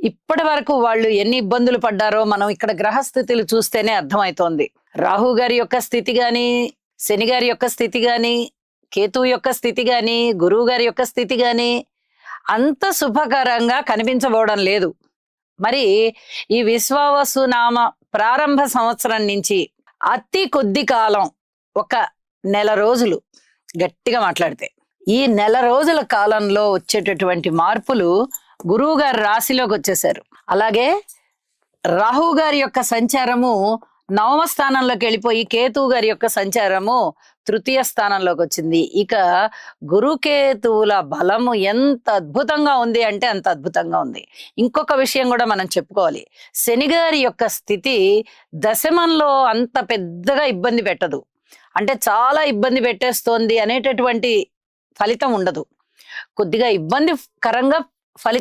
ఇప్పటి వరకు వాళ్ళు ఎన్ని ఇబ్బందులు పడ్డారో మనం ఇక్కడ గ్రహస్థితులు చూస్తేనే అర్థమవుతోంది. రాహు గారి యొక్క స్థితి గాని, శని గారి యొక్క స్థితి గాని, కేతువు యొక్క స్థితి గాని, గురువు గారి యొక్క స్థితి గాని అంత శుభకరంగా కనిపించబోవడం లేదు. మరి ఈ విశ్వావసు నామ ప్రారంభ సంవత్సరం నుంచి అతి కొద్ది కాలం, ఒక నెల రోజులు గట్టిగా మాట్లాడితే ఈ నెల రోజుల కాలంలో వచ్చేటటువంటి మార్పులు గురువు గారి రాశిలోకి వచ్చేసారు. అలాగే రాహు గారి యొక్క సంచారము నవమ స్థానంలోకి వెళ్ళిపోయి కేతువు గారి యొక్క సంచారము తృతీయ స్థానంలోకి వచ్చింది. ఇక గురుకేతువుల బలము ఎంత అద్భుతంగా ఉంది అంటే అంత అద్భుతంగా ఉంది. ఇంకొక విషయం కూడా మనం చెప్పుకోవాలి. శని గారి యొక్క స్థితి దశమంలో అంత పెద్దగా ఇబ్బంది పెట్టదు, అంటే చాలా ఇబ్బంది పెట్టేస్తోంది అనేటటువంటి ఫలితం ఉండదు. కొద్దిగా ఇబ్బందికరంగా ఫలితం